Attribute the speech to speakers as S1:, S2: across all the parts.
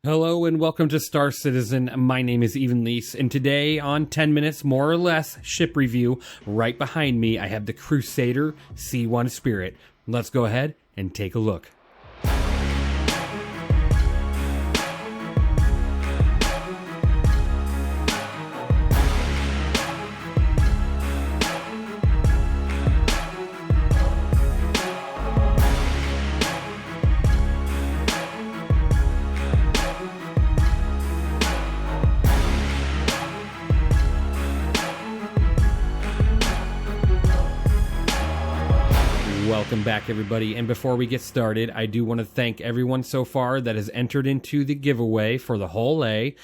S1: Hello and welcome to Star Citizen. My name is Even Lease, and today on 10 Minutes More or Less Ship Review, right behind me I have the Crusader C1 SPIRT. Let's go ahead and take a look. Welcome back, everybody, and before we get started, I do want to thank everyone so far that has entered into the giveaway for the whole A.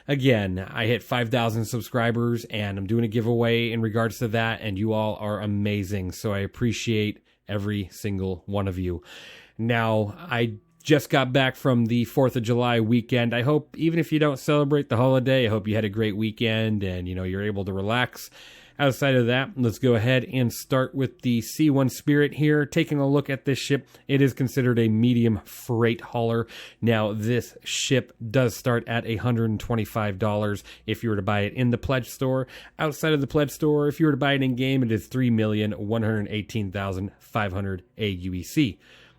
S1: Again, I hit 5,000 subscribers, and I'm doing a giveaway in regards to that, and you all are amazing, so I appreciate every single one of you. Now, I just got back from the 4th of July weekend. I hope, even if you don't celebrate the holiday, I hope you had a great weekend, and, you're able to relax. Outside of that, let's go ahead and start with the C1 SPIRT here. Taking a look at this ship, it is considered a medium freight hauler. Now, this ship does start at $125 if you were to buy it in the pledge store. Outside of the pledge store, if you were to buy it in game, it is $3,118,500 aUEC.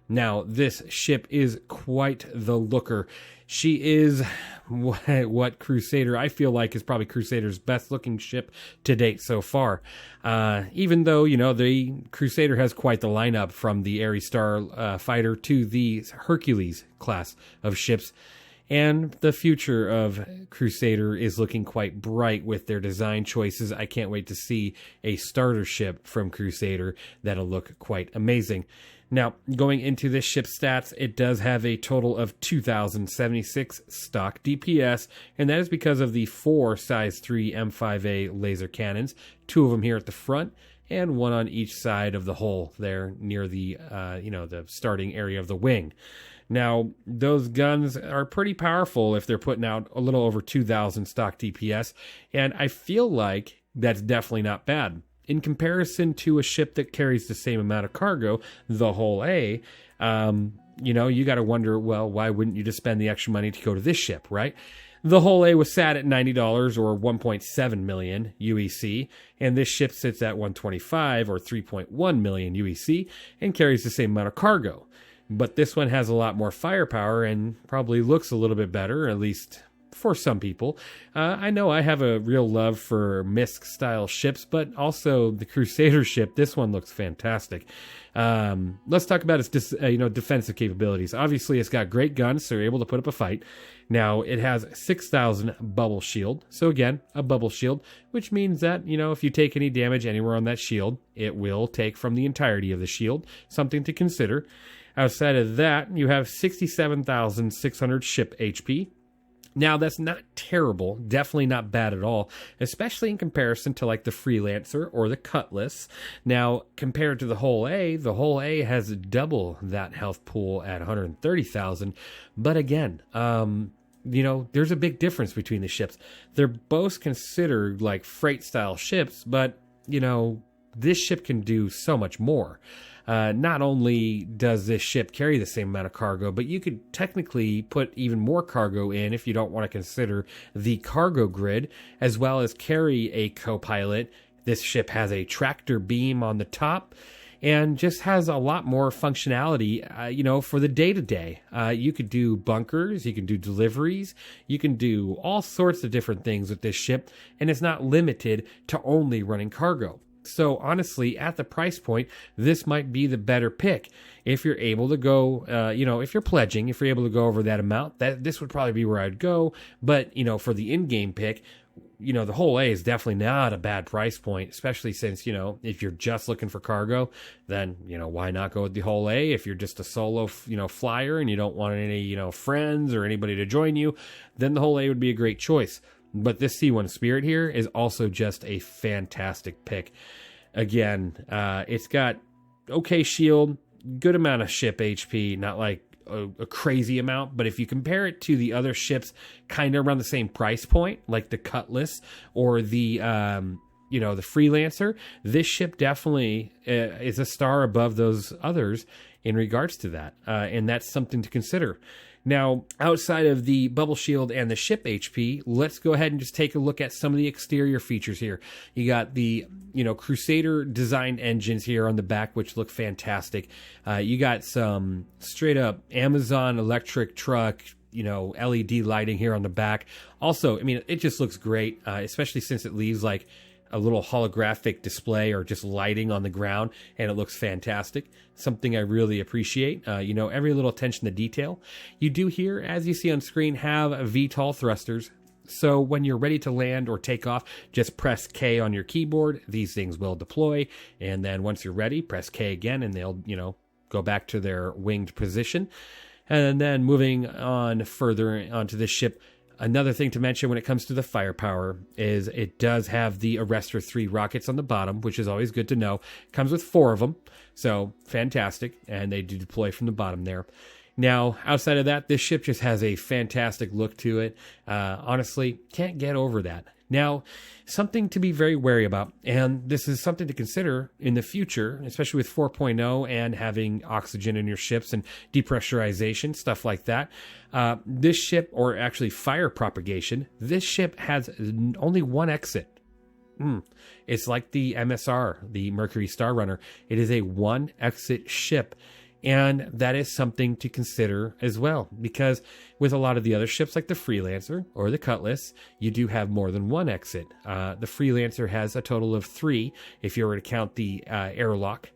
S1: Now, this ship is quite the looker. She is what Crusader, I feel like, is probably Crusader's best looking ship to date so far. Even though, the Crusader has quite the lineup from the Ares Star fighter to the Hercules class of ships. And the future of Crusader is looking quite bright with their design choices. I can't wait to see a starter ship from Crusader that'll look quite amazing. Now, going into this ship's stats, it does have a total of 2,076 stock DPS, and that is because of the 4 size 3 M5A laser cannons, 2 of them here at the front, and 1 on each side of the hull there near the, the starting area of the wing. Now, those guns are pretty powerful if they're putting out a little over 2,000 stock DPS, and I feel like that's definitely not bad. In comparison to a ship that carries the same amount of cargo, the whole A, you got to wonder, well, why wouldn't you just spend the extra money to go to this ship, right? The whole A was sat at $90 or 1.7 million UEC, and this ship sits at 125 or 3.1 million UEC and carries the same amount of cargo. But this one has a lot more firepower and probably looks a little bit better, at least for some people. I know I have a real love for MISC-style ships, but also the Crusader ship, this one looks fantastic. Let's talk about its defensive capabilities. Obviously, it's got great guns, so you're able to put up a fight. Now, it has 6,000 bubble shield. So again, a bubble shield, which means that, if you take any damage anywhere on that shield, it will take from the entirety of the shield. Something to consider. Outside of that, you have 67,600 ship HP. Now, that's not terrible, definitely not bad at all, especially in comparison to like the Freelancer or the Cutlass. Now, compared to the whole A has double that health pool at 130,000. But again, there's a big difference between the ships. They're both considered like freight style ships, but, this ship can do so much more. Not only does this ship carry the same amount of cargo, but you could technically put even more cargo in if you don't want to consider the cargo grid, as well as carry a co-pilot. This ship has a tractor beam on the top and just has a lot more functionality, for the day-to-day. You could do bunkers, you can do deliveries, you can do all sorts of different things with this ship, and it's not limited to only running cargo. So honestly, at the price point, this might be the better pick. If you're able to go, if you're pledging, if you're able to go over that amount, this would probably be where I'd go. But, for the in-game pick, the whole A is definitely not a bad price point, especially since, if you're just looking for cargo, then, why not go with the whole A? If you're just a solo, flyer and you don't want any, friends or anybody to join you, then the whole A would be a great choice. But this C1 SPIRT here is also just a fantastic pick. Again, it's got okay shield, good amount of ship HP, not like a crazy amount, but if you compare it to the other ships kind of around the same price point, like the Cutlass or the Freelancer, this ship definitely is a star above those others in regards to that. And that's something to consider. Now, outside of the bubble shield and the ship HP, let's go ahead and just take a look at some of the exterior features here. You got the, Crusader designed engines here on the back, which look fantastic. You got some straight up Amazon electric truck, LED lighting here on the back. Also, it just looks great, especially since it leaves like a little holographic display or just lighting on the ground, and it looks fantastic. Something I really appreciate. Every little attention to detail. You do here, as you see on screen, have VTOL thrusters. So when you're ready to land or take off, just press K on your keyboard. These things will deploy. And then once you're ready, press K again and they'll, go back to their winged position. And then moving on further onto this ship, another thing to mention when it comes to the firepower is it does have the Arrestor 3 rockets on the bottom, which is always good to know. It comes with 4 of them, so fantastic, and they do deploy from the bottom there. Now, outside of that, this ship just has a fantastic look to it. Honestly, can't get over that. Now, something to be very wary about, and this is something to consider in the future, especially with 4.0 and having oxygen in your ships and depressurization, stuff like that. This ship, or actually fire propagation, this ship has only one exit. It's like the MSR, the Mercury Star Runner. It is a one exit ship. And that is something to consider as well, because with a lot of the other ships like the Freelancer or the Cutlass, you do have more than one exit. The Freelancer has a total of 3 if you were to count the airlock,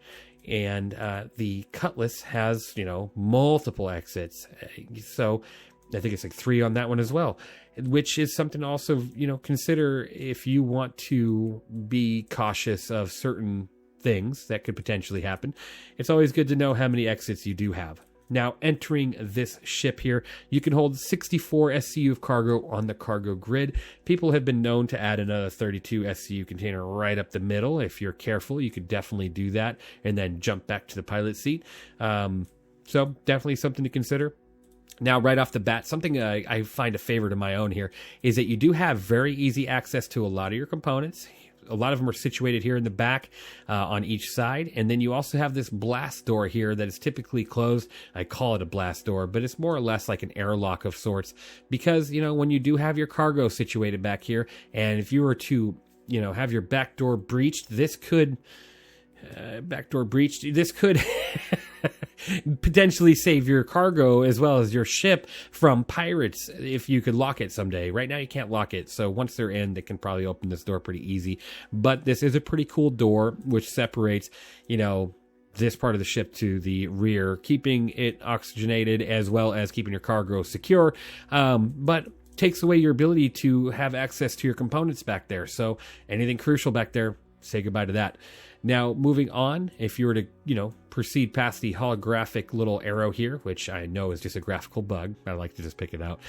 S1: and the Cutlass has, multiple exits. So I think it's like 3 on that one as well, which is something to also, consider if you want to be cautious of certain things that could potentially happen. It's always good to know how many exits you do have. Now, entering this ship here, you can hold 64 SCU of cargo on the cargo grid. People have been known to add another 32 SCU container right up the middle. If you're careful, you could definitely do that and then jump back to the pilot seat. So definitely something to consider. Now, right off the bat, something I find a favorite of my own here is that you do have very easy access to a lot of your components. A lot of them are situated here in the back on each side. And then you also have this blast door here that is typically closed. I call it a blast door, but it's more or less like an airlock of sorts. Because, when you do have your cargo situated back here, and if you were to, have your back door breached, this could... potentially save your cargo as well as your ship from pirates if you could lock it someday. Right now you can't lock it, so once they're in, they can probably open this door pretty easy. But this is a pretty cool door which separates, this part of the ship to the rear, keeping it oxygenated as well as keeping your cargo secure. But takes away your ability to have access to your components back there. So anything crucial back there, say goodbye to that. Now, moving on, if you were to, proceed past the holographic little arrow here, which I know is just a graphical bug. I like to just pick it out.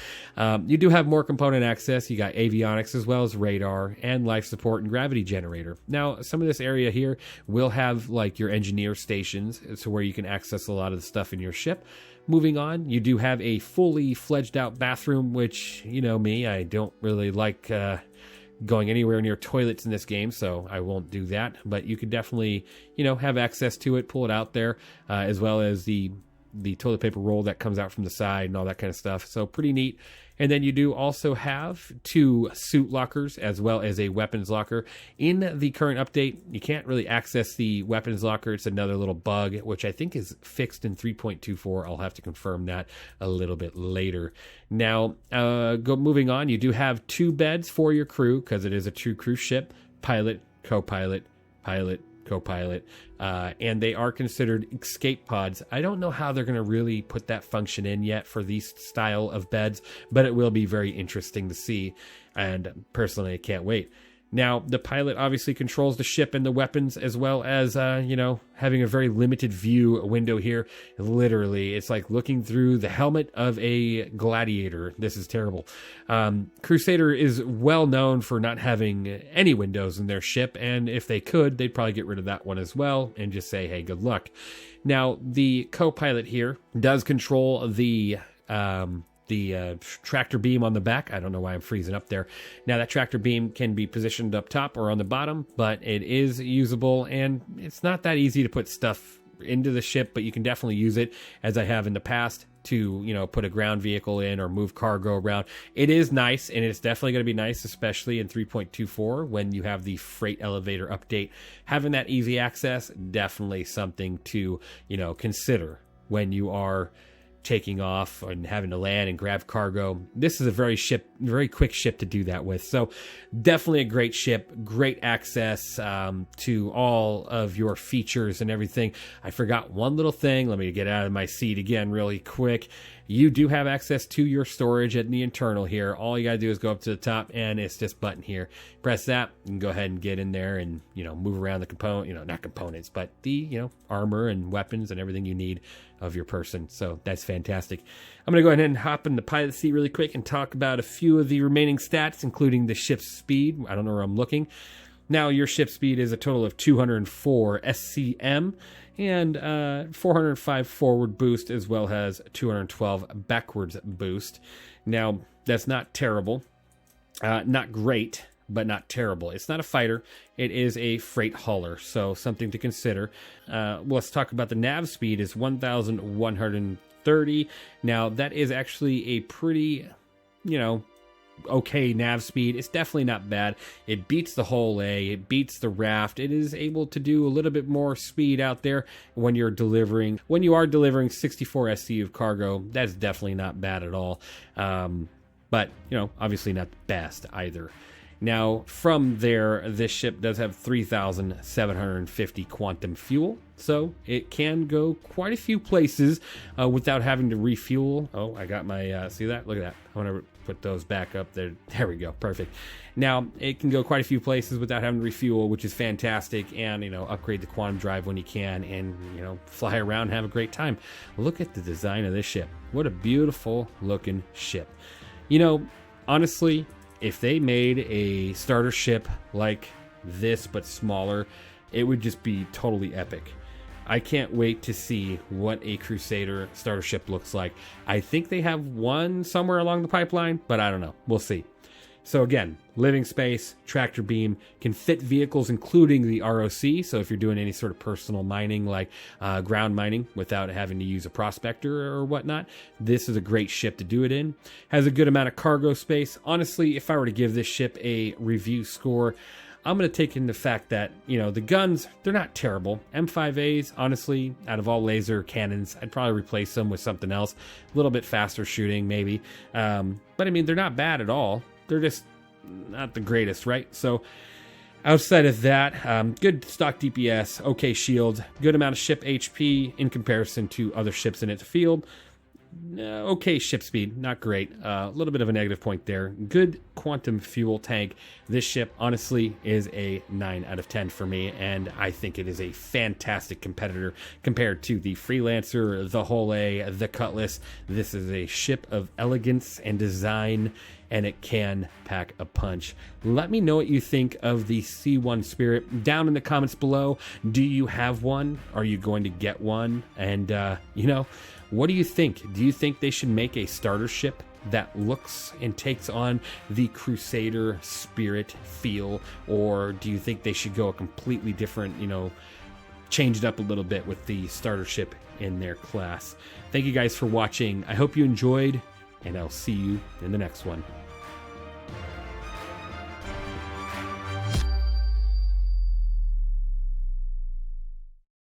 S1: You do have more component access. You got avionics as well as radar and life support and gravity generator. Now, some of this area here will have like your engineer stations, so where you can access a lot of the stuff in your ship. Moving on, you do have a fully fledged out bathroom, which, me, I don't really like going anywhere near toilets in this game, so I won't do that. But you could definitely, have access to it, pull it out there, as well as the toilet paper roll that comes out from the side and all that kind of stuff. So pretty neat. And then you do also have 2 suit lockers as well as a weapons locker. In the current update, you can't really access the weapons locker. It's another little bug, which I think is fixed in 3.24. I'll have to confirm that a little bit later. Now, moving on, you do have 2 beds for your crew because it is a true cruise ship. Pilot, co-pilot, pilot, co-pilot, and they are considered escape pods. I don't know how they're going to really put that function in yet for these style of beds, but it will be very interesting to see, and personally I can't wait. Now, the pilot obviously controls the ship and the weapons, as well as, having a very limited view window here. Literally, it's like looking through the helmet of a gladiator. This is terrible. Crusader is well known for not having any windows in their ship, and if they could, they'd probably get rid of that one as well and just say, hey, good luck. Now, the co-pilot here does control the tractor beam on the back. I don't know why I'm freezing up there. Now, that tractor beam can be positioned up top or on the bottom, but it is usable, and it's not that easy to put stuff into the ship, but you can definitely use it, as I have in the past. to, you know, put a ground vehicle in or move cargo around. It is nice, and it's definitely going to be nice, especially in 3.24 when you have the freight elevator update. Having that easy access, definitely something to, you know, consider when you are taking off and having to land and grab cargo. This is a very quick ship to do that with. So definitely a great ship, great access to all of your features and everything. I forgot one little thing. Let me get out of my seat again really quick. You do have access to your storage at the internal here. All you got to do is go up to the top, and it's this button here. Press that and go ahead and get in there and, you know, move around the component, you know, not components, but the, you know, armor and weapons and everything you need of your person. So that's fantastic. I'm going to go ahead and hop in the pilot seat really quick and talk about a few of the remaining stats, including the ship's speed. I don't know where I'm looking. Now, your ship speed is a total of 204 SCM and 405 forward boost, as well as 212 backwards boost. Now, that's not terrible. Not great, but not terrible. It's not a fighter. It is a freight hauler, so something to consider. Let's talk about the nav speed is 1,130. Now, that is actually a pretty, you know, okay nav speed. It's definitely not bad. It beats the whole A. It beats the raft. It is able to do a little bit more speed out there when you're delivering. When you are delivering 64 SCU of cargo, that's definitely not bad at all. But, you know, obviously not the best either. Now, from there, this ship does have 3,750 quantum fuel, so it can go quite a few places without having to refuel. Oh, I got my, see that? Look at that. I want to put those back up there. There we go. Perfect. Now, it can go quite a few places without having to refuel, which is fantastic, and, you know, upgrade the quantum drive when you can and, you know, fly around and have a great time. Look at the design of this ship. What a beautiful looking ship. You know, honestly, if they made a starter ship like this but smaller, it would just be totally epic. I can't wait to see what a Crusader starter ship looks like. I think they have one somewhere along the pipeline, but I don't know. We'll see. So again, living space, tractor beam, can fit vehicles including the ROC. So if you're doing any sort of personal mining like ground mining without having to use a prospector or whatnot, this is a great ship to do it in. Has a good amount of cargo space. Honestly, if I were to give this ship a review score, I'm going to take into the fact that, you know, the guns, they're not terrible. M5As, honestly, out of all laser cannons, I'd probably replace them with something else. A little bit faster shooting, maybe. But I mean, they're not bad at all. They're just not the greatest, right? So outside of that, good stock DPS, okay shield, good amount of ship HP in comparison to other ships in its field. Okay ship speed, not great. A little bit of a negative point there. Good quantum fuel tank. This ship, honestly, is a 9 out of 10 for me, and I think it is a fantastic competitor compared to the Freelancer, the Whole A, the Cutlass. This is a ship of elegance and design, and it can pack a punch. Let me know what you think of the C1 Spirit down in the comments below. Do you have one? Are you going to get one? And, you know, what do you think? Do you think they should make a starter ship that looks and takes on the Crusader Spirit feel? Or do you think they should go a completely different, you know, change it up a little bit with the starter ship in their class? Thank you guys for watching. I hope you enjoyed, and I'll see you in the next one.